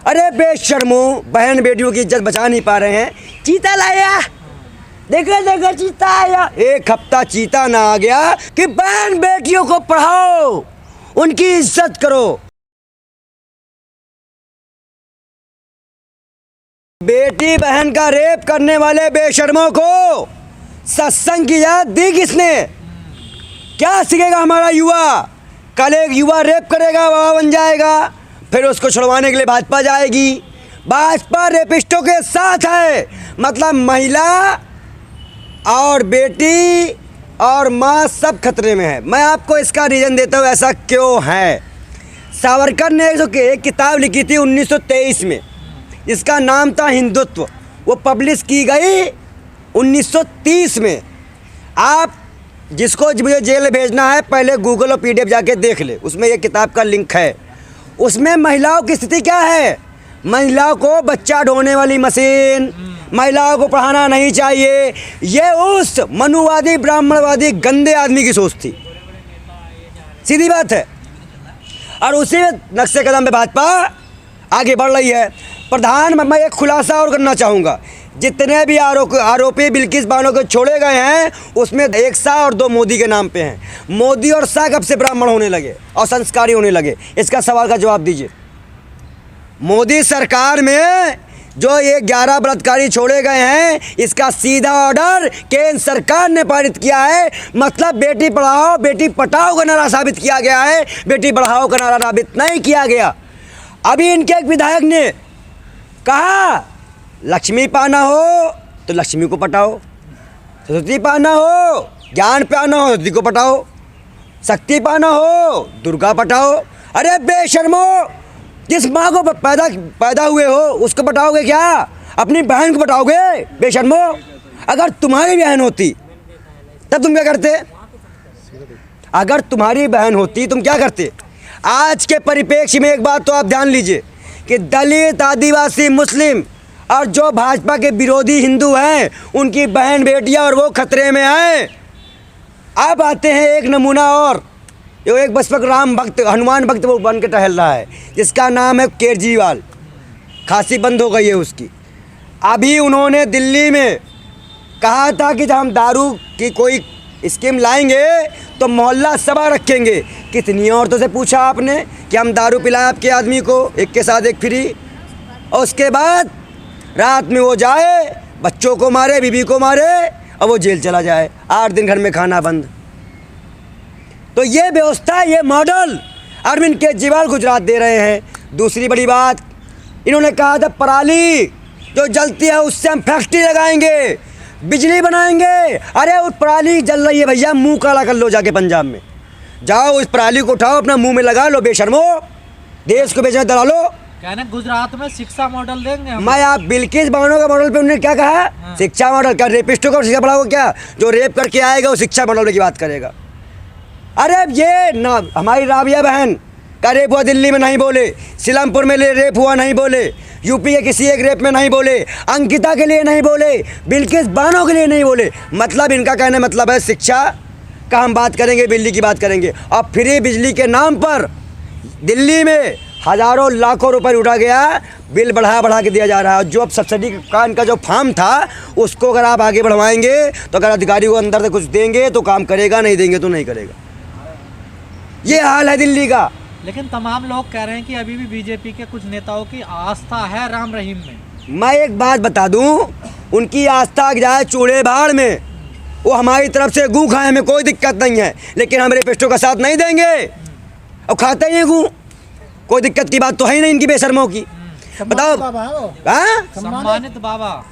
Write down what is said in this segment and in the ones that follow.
अरे बेशर्मो, बहन बेटियों की इज्जत बचा नहीं पा रहे हैं, चीता लाया। देखो देखो चीता आया। एक हफ्ता चीता ना आ गया कि बहन बेटियों को पढ़ाओ, उनकी इज्जत करो। बेटी बहन का रेप करने वाले बेशर्मों को सत्संग की याद दी किसने? क्या सीखेगा हमारा युवा? कल एक युवा रेप करेगा, बाबा बन जाएगा, फिर उसको छुड़वाने के लिए भाजपा जाएगी। भाजपा रेपिस्टों के साथ है, मतलब महिला और बेटी और माँ सब खतरे में है। मैं आपको इसका रीज़न देता हूँ ऐसा क्यों है। सावरकर ने एक किताब लिखी थी 1923 में, जिसका नाम था हिंदुत्व। वो पब्लिश की गई 1930 में। आप जिसको मुझे जेल भेजना है, पहले गूगल और PDF जाके देख ले, उसमें ये किताब का लिंक है। उसमें महिलाओं की स्थिति क्या है? महिलाओं को बच्चा ढोने वाली मशीन, महिलाओं को पढ़ाना नहीं चाहिए, ये उस मनुवादी ब्राह्मणवादी गंदे आदमी की सोच थी। सीधी बात है। और उसी नक्शे कदम पे भाजपा आगे बढ़ रही है। मैं एक खुलासा और करना चाहूँगा, जितने भी आरोपी बिल्किस बानो को छोड़े गए हैं, उसमें एक शाह और 2 मोदी के नाम पे हैं। मोदी और शाह कब से ब्राह्मण होने लगे और संस्कारी होने लगे? इसका सवाल का जवाब दीजिए। मोदी सरकार में जो ये 11 बलात्कारी छोड़े गए हैं, इसका सीधा ऑर्डर केंद्र सरकार ने पारित किया है। मतलब बेटी पढ़ाओ बेटी पटाओ का नारा साबित किया गया है, बेटी बढ़ाओ का नारा साबित नहीं किया गया। अभी इनके एक विधायक ने कहा, लक्ष्मी पाना हो तो लक्ष्मी को पटाओ, सरस्वती पाना हो, ज्ञान पाना हो सरस्वती को पटाओ, शक्ति पाना हो दुर्गा पटाओ। अरे बेशर्मो, जिस माँ को पैदा हुए हो उसको पटाओगे क्या? अपनी बहन को पटाओगे? बेशर्मो, अगर तुम्हारी बहन होती तब तुम क्या करते? अगर तुम्हारी बहन होती तुम क्या करते? आज के परिप्रेक्ष्य में एक बात तो आप ध्यान लीजिए कि दलित, आदिवासी, मुस्लिम और जो भाजपा के विरोधी हिंदू हैं, उनकी बहन बेटियां और वो खतरे में हैं। अब आते हैं एक नमूना और, जो एक बसपक राम भक्त, हनुमान भक्त वो बन के टहल रहा है, जिसका नाम है केजरीवाल। खांसी बंद हो गई है उसकी। अभी उन्होंने दिल्ली में कहा था कि जब हम दारू की कोई स्कीम लाएंगे तो मोहल्ला सभा रखेंगे। कितनी औरतों से पूछा आपने कि हम दारू पिलाएं आपके आदमी को, एक के साथ एक फ्री, और उसके बाद रात में वो जाए, बच्चों को मारे, बीवी को मारे, और वो जेल चला जाए, 8 दिन घर में खाना बंद। तो ये व्यवस्था, ये मॉडल अरविंद केजरीवाल गुजरात दे रहे हैं। दूसरी बड़ी बात, इन्होंने कहा था पराली जो जलती है उससे हम फैक्ट्री लगाएंगे, बिजली बनाएंगे। अरे उस पराली जल रही है भैया, मुंह काला कर लो जाके पंजाब में जाओ, उस पराली को उठाओ, अपना मुंह में लगा लो। बेशर्मो, देश को बेचने दलालो। कहना गुजरात में शिक्षा मॉडल देंगे हम। मैं आप बिल्किस बानो का मॉडल पे उन्होंने क्या कहा? हाँ। शिक्षा मॉडल क्या? रेपिस्टों को शिक्षा पढ़ाओ क्या? जो रेप करके आएगा वो शिक्षा मॉडल की बात करेगा। अरे ये ना, हमारी राबिया बहन का रेप हुआ दिल्ली में नहीं बोले, सीलमपुर में रेप हुआ नहीं बोले, यूपी के किसी एक रेप में नहीं बोले, अंकिता के लिए नहीं बोले, बिल्किस बानो के लिए नहीं बोले। मतलब इनका कहने मतलब है शिक्षा का हम बात करेंगे, बिजली की बात करेंगे। और फ्री बिजली के नाम पर दिल्ली में हज़ारों लाखों रुपए उठा गया, बिल बढ़ा के दिया जा रहा है। और जो अब सब्सिडी का इनका जो फार्म था, उसको अगर आप आगे बढ़वाएंगे तो अगर अधिकारी को अंदर से कुछ देंगे तो काम करेगा, नहीं देंगे तो नहीं करेगा। ये हाल है दिल्ली का। लेकिन तमाम लोग कह रहे हैं कि अभी भी बीजेपी के कुछ नेताओं की आस्था है राम रहीम में। मैं एक बात बता दूं, उनकी आस्था जाए चूड़े भाड़ में, वो हमारी तरफ से गू खाए में कोई दिक्कत नहीं है, लेकिन हम रेपिस्टों का साथ नहीं देंगे और खाते ही गू। कोई दिक्कत की बात तो है ही नहीं इनकी बेशर्मों की। बताओ,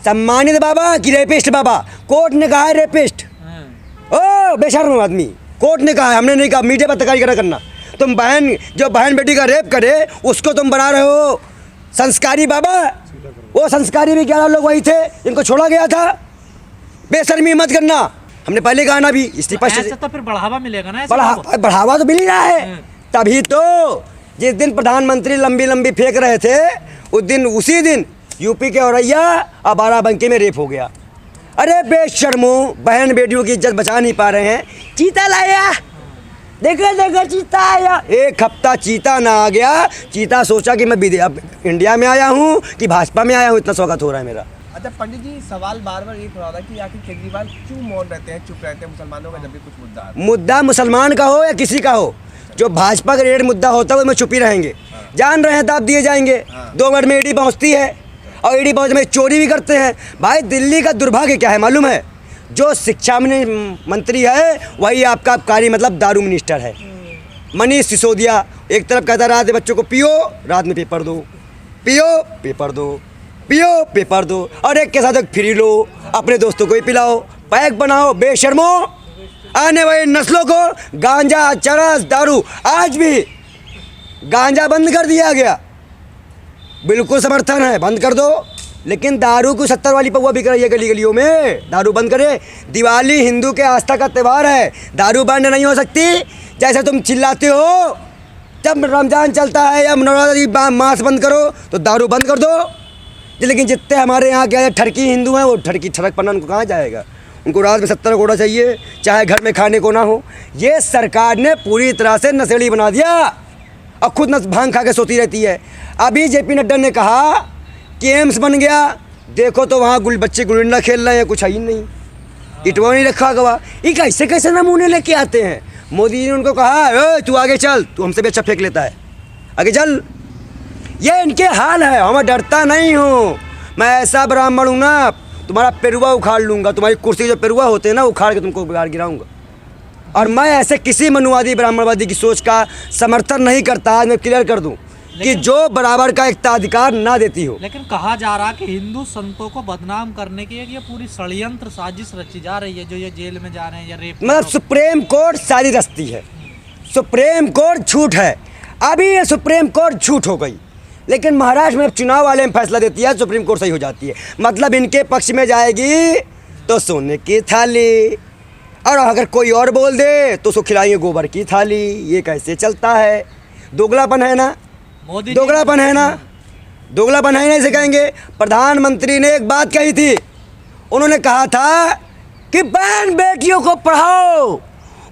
सम्मानित बाबा कि रेपिस्ट बाबा? कोर्ट ने कहा है रेपिस्ट। ओ बेशर्म आदमी, कोर्ट ने कहा है, हमने नहीं कहा। मीडिया पर तकरार करना, तुम जो बहन बेटी का रेप करे उसको तुम बना रहे हो संस्कारी बाबा। वो संस्कारी भी 11 लोग वही थे, इनको छोड़ा गया था। बेशर्मी मत करना, हमने पहले कहा ना। भी इस्तीफा तो फिर बढ़ावा मिलेगा ना? बढ़ावा तो मिल ही रहा है। तभी तो जिस दिन प्रधानमंत्री लंबी फेंक रहे थे, उसी दिन यूपी के औरैया और बाराबंकी में रेप हो गया। अरे बेशर्मो, बहन बेटियों की इज्जत बचा नहीं पा रहे हैं, चीता लाया। देखा देखा चीता आया, एक हफ्ता चीता ना आ गया। चीता सोचा कि मैं अब इंडिया में आया हूँ कि भाजपा में आया हूँ, इतना स्वागत हो रहा है मेरा। अच्छा पंडित जी, सवाल बार बार ये खड़ा था कि आखिर केजरीवाल क्यों मौन रहते हैं, चुप रहते हैं मुसलमानों का जब भी कुछ मुद्दा आता है? मुद्दा मुसलमान का हो या किसी का हो, जो भाजपा का रिलेटेड मुद्दा होता है वो में चुप ही रहेंगे। जान रहे हैं दाब दिए जाएंगे। 2 मिनट में ईडी पहुँचती है और ईडी पहुँच में चोरी भी करते हैं। भाई दिल्ली का दुर्भाग्य क्या है मालूम है, जो शिक्षा मंत्री है वही आपका आबकारी मतलब दारू मिनिस्टर है। मनीष सिसोदिया एक तरफ कहता रात में बच्चों को पियो, रात में पेपर दो, पियो पेपर दो, पियो पेपर दो, और एक के साथ एक फ्री लो, अपने दोस्तों को ही पिलाओ, पैक बनाओ। बेशर्मो, आने वाली नस्लों को गांजा चरस दारू, आज भी गांजा बंद कर दिया गया, बिल्कुल समर्थन है, बंद कर दो। लेकिन दारू को 70 वाली पौवा बिक रही है गली गलियों में, दारू बंद करे। दिवाली हिंदू के आस्था का त्यौहार है, दारू बंद नहीं हो सकती। जैसे तुम चिल्लाते हो जब रमज़ान चलता है या नवरात्रि मास बंद करो तो दारू बंद कर दो। लेकिन जितने हमारे यहाँ क्या ठरकी हिंदू हैं वो ठरकी ठरक पन्ना उनको कहाँ जाएगा, उनको रात में 70 कोड़ा चाहिए, चाहे घर में खाने को ना हो। ये सरकार ने पूरी तरह से नशेड़ी बना दिया और खुद भांग खा के सोती रहती है। अभी जेपी नड्डा ने कहा कि एम्स बन गया, देखो तो वहाँ बच्चे गुलिंडा खेल रहे हैं, कुछ है ही नहीं, इटवा नहीं रखा गवा। ये कैसे कैसे नमूने लेके आते हैं। मोदी जी ने उनको कहा तू आगे चल, तू हमसे भी अच्छा फेंक लेता है, आगे चल। ये इनके हाल है। मैं डरता नहीं हूँ, मैं ऐसा ब्राह्मण हूँ ना, तुम्हारा पेरुआ उखाड़ लूँगा, तुम्हारी कुर्सी जो पेरुआ होते हैं ना उखाड़ के तुमको बिगाड़ गिराऊँगा। और मैं ऐसे किसी मनुवादी ब्राह्मणवादी की सोच का समर्थन नहीं करता। आज मैं क्लियर कर दूं कि जो बराबर का एकताधिकार ना देती हो। लेकिन कहा जा रहा कि हिंदू संतों को बदनाम करने की ये पूरी षड्यंत्र साजिश रची जा रही है, जो ये जेल में जा रहे हैं या रेप। मतलब सुप्रीम कोर्ट सारी रचती है, सुप्रीम कोर्ट झूठ है। अभी ये सुप्रीम कोर्ट झूठ हो गई, लेकिन महाराष्ट्र में चुनाव वाले में फैसला देती है, सुप्रीम कोर्ट सही हो जाती है। मतलब इनके पक्ष में जाएगी तो सोने की थाली, और अगर कोई और बोल दे तो उसको खिलाएंगे गोबर की थाली। ये कैसे चलता है? दोगलापन है ना, मोदी दोगलापन है ना, दोगलापन है ना, इसे कहेंगे। प्रधानमंत्री ने एक बात कही थी, उन्होंने कहा था कि बहन बेटियों को पढ़ाओ,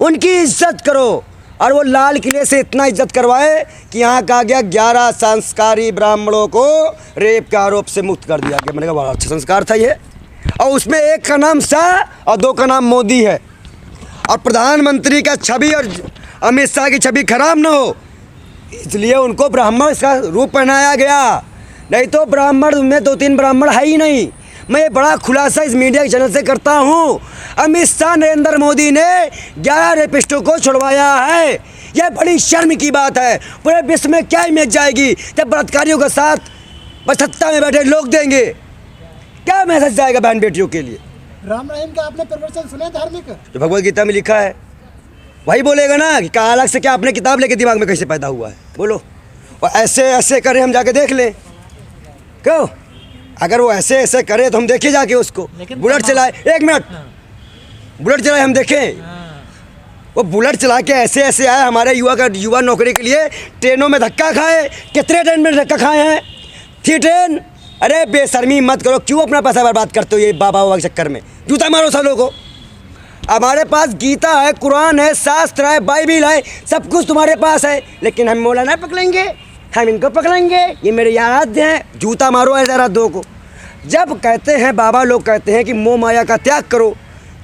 उनकी इज्जत करो, और वो लाल किले से इतना इज्जत करवाए कि यहाँ कहा गया 11 संस्कारी ब्राह्मणों को रेप के आरोप से मुक्त कर दिया गया। मैंने कहा बड़ा अच्छा संस्कार था ये। और उसमें एक का नाम शाह और 2 का नाम मोदी है। और प्रधानमंत्री का छवि और अमित शाह की छवि खराब ना हो, इसलिए उनको ब्राह्मण इसका रूप पहनाया गया। नहीं तो ब्राह्मण में 2-3 ब्राह्मण है ही नहीं। मैं ये बड़ा खुलासा इस मीडिया के चैनल से करता हूँ। अमित शाह नरेंद्र मोदी ने 11 रेपिस्टों को छुड़वाया है। यह बड़ी शर्म की बात है। पूरे विश्व में क्या इमेज जाएगी जब बलात्कारियों का साथ सत्ता में बैठे लोग देंगे? क्या मैसेज जाएगा बहन बेटियों के लिए? राम रहीम का आपने प्रवचन सुने धार्मिक? जो भगवत गीता में लिखा है वही बोलेगा ना कि कहा अलग से क्या अपने किताब लेके दिमाग में कैसे पैदा हुआ है, बोलो। और ऐसे ऐसे करे हम जाके देख लें, क्यों? अगर वो ऐसे ऐसे करे तो हम देखे जाके उसको। बुलेट चलाए, 1 मिनट, बुलेट चलाए हम देखें। वो बुलेट चला के ऐसे ऐसे आए, हमारे युवा नौकरी के लिए ट्रेनों में धक्का खाए। कितने ट्रेन में धक्का खाए हैं? थी ट्रेन। अरे बेशर्मी मत करो, क्यों अपना पैसा बर्बाद करते हो ये बाबा के चक्कर में? जूता मारो सालों को। हमारे पास गीता है, कुरान है, शास्त्र है, बाइबिल है, सब कुछ तुम्हारे पास है, लेकिन हम मौलाना पकड़ेंगे, हम इनको पकड़ेंगे, ये मेरे आराध्य हैं। जूता मारो ऐसे आराध्यों को। जब कहते हैं बाबा लोग कहते हैं कि मोह माया का त्याग करो,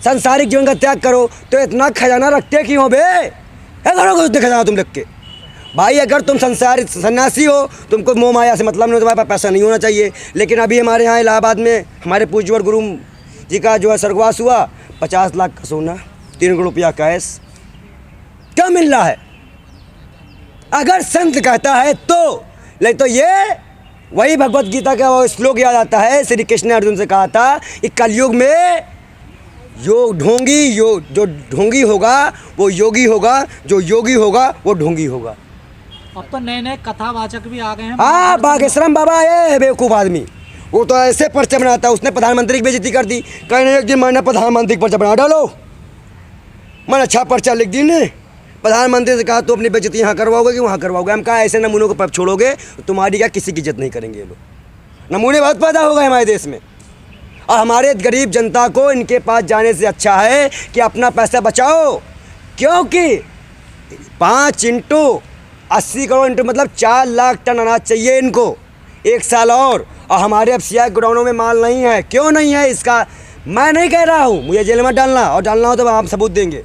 संसारिक जीवन का त्याग करो, तो इतना खजाना रखते क्यों हो बे? करोगे उतने खजाना तुम रख के? भाई अगर तुम संसारी सन्यासी हो, तुमको मोह माया से मतलब नहीं हो, तुम्हारे पास पैसा नहीं होना चाहिए। लेकिन अभी हमारे यहाँ इलाहाबाद में हमारे पूज्यवर गुरु जी का जो है स्वर्गवास हुआ, 50 लाख का सोना, 3 करोड़ रुपया कैश, क्या मिल रहा है? अगर संत कहता है तो, नहीं तो ये वही भगवत गीता का वो श्लोक याद आता है। श्री कृष्ण ने अर्जुन से कहा था कि कलयुग में जो ढोंगी होगा वो योगी होगा, जो योगी होगा वो ढोंगी होगा। अब तो नए नए कथावाचक भी आ गए हैं। हाँ, बागेश्वरम बाबा है बेवकूफ़ आदमी, वो तो ऐसे पर्चे बनाता है। उसने प्रधानमंत्री की बेइज्जती कर दी। कहने एक दिन मैंने प्रधानमंत्री का पर्चा बना डालो, मैंने अच्छा पर्चा लिख दी ने। प्रधानमंत्री से कहा तो अपनी बेइज्जती यहाँ करवाओगे कि वहाँ करवाओगे? हम कहा ऐसे नमूनों को पब छोड़ोगे तो तुम्हारी क्या किसी की इज्जत नहीं करेंगे ये लोग। नमूने बहुत पैदा हो गए हमारे देश में, और हमारे गरीब जनता को इनके पास जाने से अच्छा है कि अपना पैसा बचाओ, क्योंकि 5 इंटू 80 करोड़ इंटू मतलब 4 लाख टन अनाज चाहिए इनको 1 साल और हमारे FCI गोडाउनों में माल नहीं है। क्यों नहीं है इसका मैं नहीं कह रहा हूँ, मुझे जेल में डालना और डालना हो तो आप सबूत देंगे।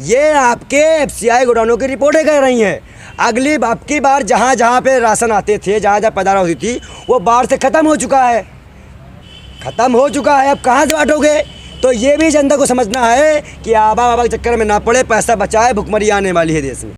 ये आपके FCI गोडाउनों की रिपोर्टें कह रही हैं। आपकी बार जहाँ जहाँ पे राशन आते थे, जहाँ जहाँ पैदावार होती थी, वो बाढ़ से ख़त्म हो चुका है, ख़त्म हो चुका है। अब कहाँ से बांटोगे? तो ये भी जनता को समझना है कि आबा बाबा के चक्कर में ना पड़े, पैसा बचाए, भुखमरी आने वाली है देश में।